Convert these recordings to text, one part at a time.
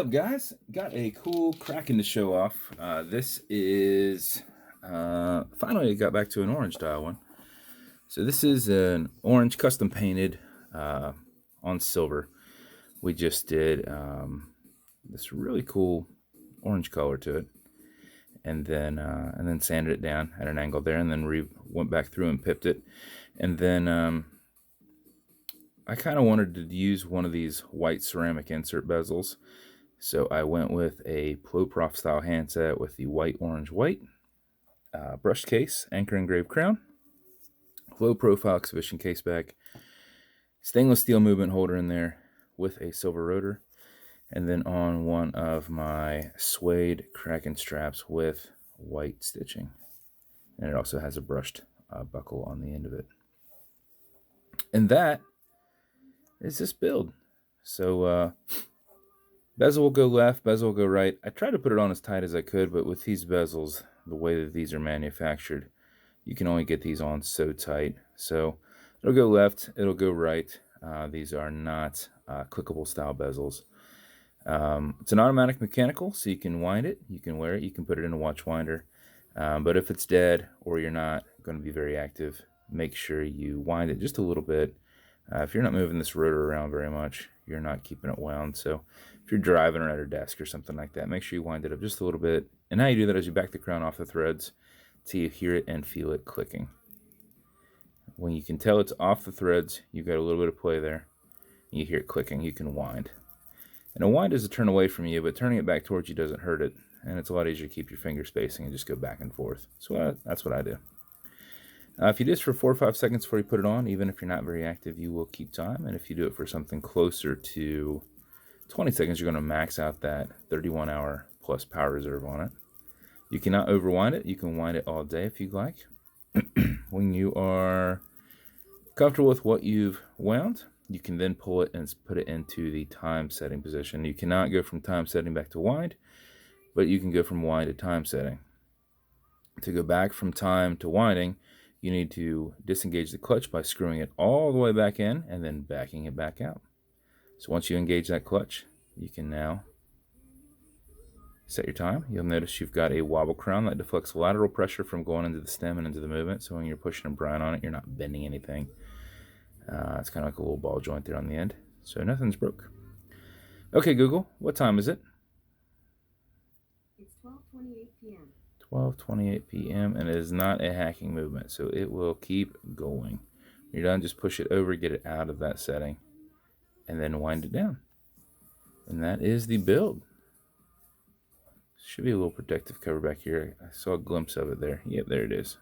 up, guys? Got a cool Kraken to show off. This is finally I got back to an orange style one. So this is an orange custom painted on silver. We just did this really cool orange color to it, and then sanded it down at an angle there, and then went back through and pipped it, and then I kind of wanted to use one of these white ceramic insert bezels. So I went with a PloProf style handset with the white, orange, white, brushed case, anchor engraved crown, low profile exhibition caseback, stainless steel movement holder in there with a silver rotor, and then on one of my suede Kraken straps with white stitching. And it also has a brushed buckle on the end of it. And that is this build. So bezel will go left, bezel will go right. I tried to put it on as tight as I could, but with these bezels, the way that these are manufactured, you can only get these on so tight. So it'll go left, it'll go right. These are not clickable style bezels. It's an automatic mechanical, so you can wind it, you can wear it, you can put it in a watch winder. But if it's dead or you're not going to be very active, make sure you wind it just a little bit. If you're not moving this rotor around very much, you're not keeping it wound. So if you're driving or at a desk or something like that, make sure you wind it up just a little bit. And how you do that is you back the crown off the threads till you hear it and feel it clicking. When you can tell it's off the threads, you've got a little bit of play there, and you hear it clicking, you can wind. And a wind is a turn away from you, but turning it back towards you doesn't hurt it. And it's a lot easier to keep your finger spacing and just go back and forth. So that's what I do. If you do this for 4 or 5 seconds before you put it on, even if you're not very active, you will keep time. And if you do it for something closer to 20 seconds, you're going to max out that 31-hour plus power reserve on it. You cannot overwind it. You can wind it all day if you'd like. When you are comfortable with what you've wound, you can then pull it and put it into the time setting position. You cannot go from time setting back to wind, but you can go from wind to time setting. To go back from time to winding, you need to disengage the clutch by screwing it all the way back in and then backing it back out. So once you engage that clutch, you can now set your time. You'll notice you've got a wobble crown that deflects lateral pressure from going into the stem and into the movement. So when you're pushing and prying on it, you're not bending anything. It's kind of like a little ball joint there on the end. So nothing's broke. Okay, Google, what time is it? It's 12:28 p.m. 12:28 p.m. and it is not a hacking movement, so it will keep going. When you're done, just push it over, get it out of that setting, and then wind it down. And that is the build. Should be a little protective cover back here. I saw a glimpse of it there. Yep, there it is.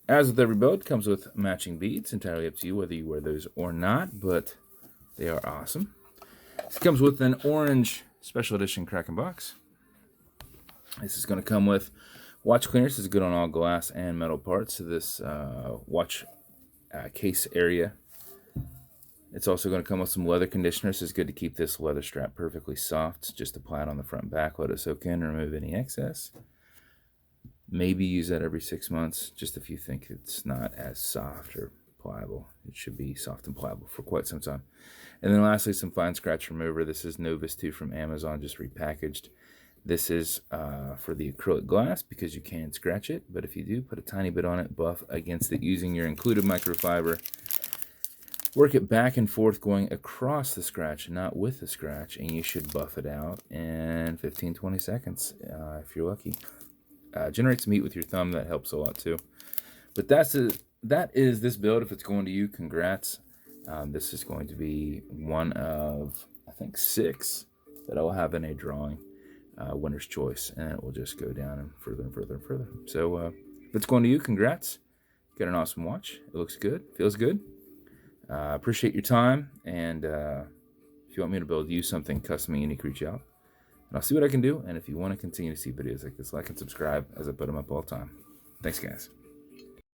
As with every build, it comes with matching beads. Entirely up to you whether you wear those or not, but they are awesome. It comes with an orange special edition Kraken box. This is going to come with watch cleaners. This is good on all glass and metal parts. So this watch case area. It's also going to come with some leather conditioner. This is good to keep this leather strap perfectly soft. Just apply it on the front and back, let it soak in, remove any excess. Maybe use that every 6 months, just if you think it's not as soft or pliable. It should be soft and pliable for quite some time. And then lastly, some fine scratch remover. This is Novus 2 from Amazon, just repackaged. This is for the acrylic glass because you can scratch it, but if you do, put a tiny bit on it, buff against it using your included microfiber. Work it back and forth going across the scratch, not with the scratch, and you should buff it out in 15-20 seconds if you're lucky. Generate some heat with your thumb, that helps a lot too. But that is this build. If it's going to you, congrats. This is going to be one of, I think, 6 that I'll have in a drawing. Winner's choice, and it will just go down and further and further and further. So if it's going to you, congrats. Got an awesome watch. It looks good, feels good. Appreciate your time, and if you want me to build you something custom and unique, reach out and I'll see what I can do. And if you want to continue to see videos like this, like and subscribe as I put them up all the time. Thanks, guys.